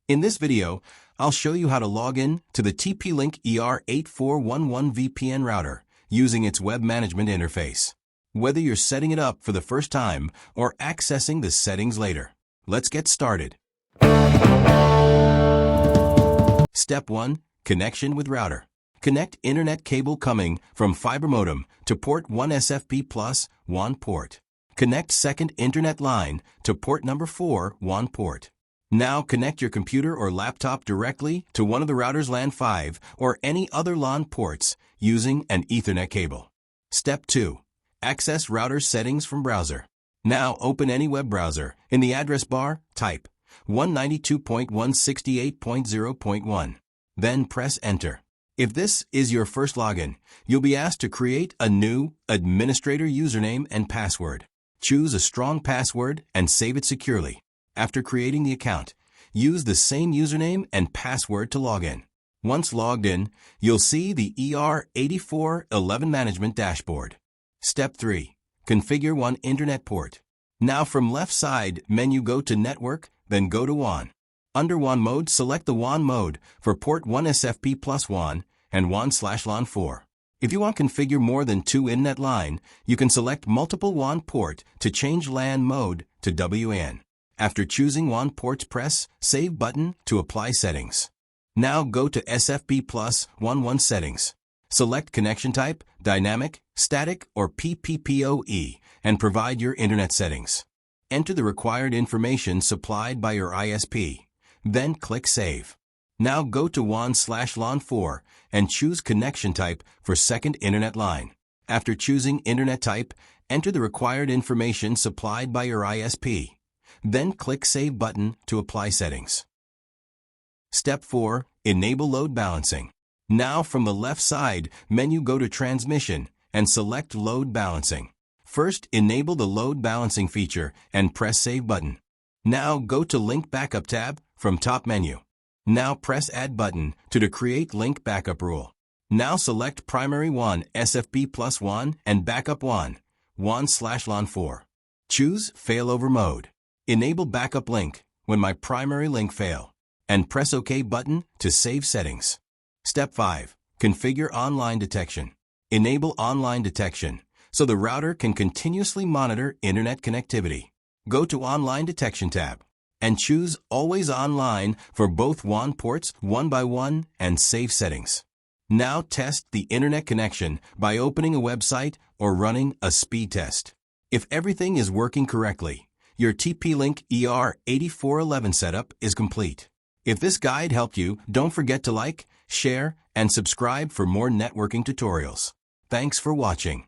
In this video, I'll show you how to log in to the TP-Link ER8411 VPN router using its web management interface. Whether you're setting it up for the first time or accessing the settings later. Let's get started. Step 1. Connection with router. Connect internet cable coming from fiber modem to port 1 SFP plus WAN port. Connect second internet line to port number 4 WAN port. Now connect your computer or laptop directly to one of the router's LAN 5 or any other LAN ports using an Ethernet cable. Step 2. Access router settings from browser. Now open any web browser. In the address bar, type 192.168.0.1. Then press enter. If this is your first login, you'll be asked to create a new administrator username and password. Choose a strong password and save it securely. After creating the account, use the same username and password to log in. Once logged in, you'll see the ER8411 Management dashboard. Step 3. Configure one internet port. Now from left side menu go to Network, then go to WAN. Under WAN mode, select the WAN mode for port 1 SFP plus WAN and WAN/LAN 4. If you want to configure more than 2 internet line, you can select multiple WAN port to change LAN mode to WAN. After choosing WAN ports, press Save button to apply settings. Now go to SFP plus WAN settings. Select connection type, dynamic, static, or PPPoE, and provide your internet settings. Enter the required information supplied by your ISP. Then click Save. Now go to WAN/LAN 4 and choose connection type for second internet line. After choosing internet type, enter the required information supplied by your ISP. Then click Save button to apply settings. Step 4. Enable load balancing. Now from the left side menu go to Transmission and select Load Balancing. First, enable the load balancing feature and press Save button. Now go to Link Backup tab from top menu. Now press Add button to create link backup rule. Now select Primary WAN SFP plus WAN and Backup WAN, WAN/LAN 4. Choose Failover mode. Enable backup link when my primary link fail, and press OK button to save settings. Step 5. Configure online detection. Enable online detection so the router can continuously monitor internet connectivity. Go to Online Detection tab and choose Always Online for both WAN ports 1 by 1 and save settings. Now test the internet connection by opening a website or running a speed test. If everything is working correctly, your TP-Link ER8411 setup is complete. If this guide helped you, don't forget to like, share, and subscribe for more networking tutorials. Thanks for watching.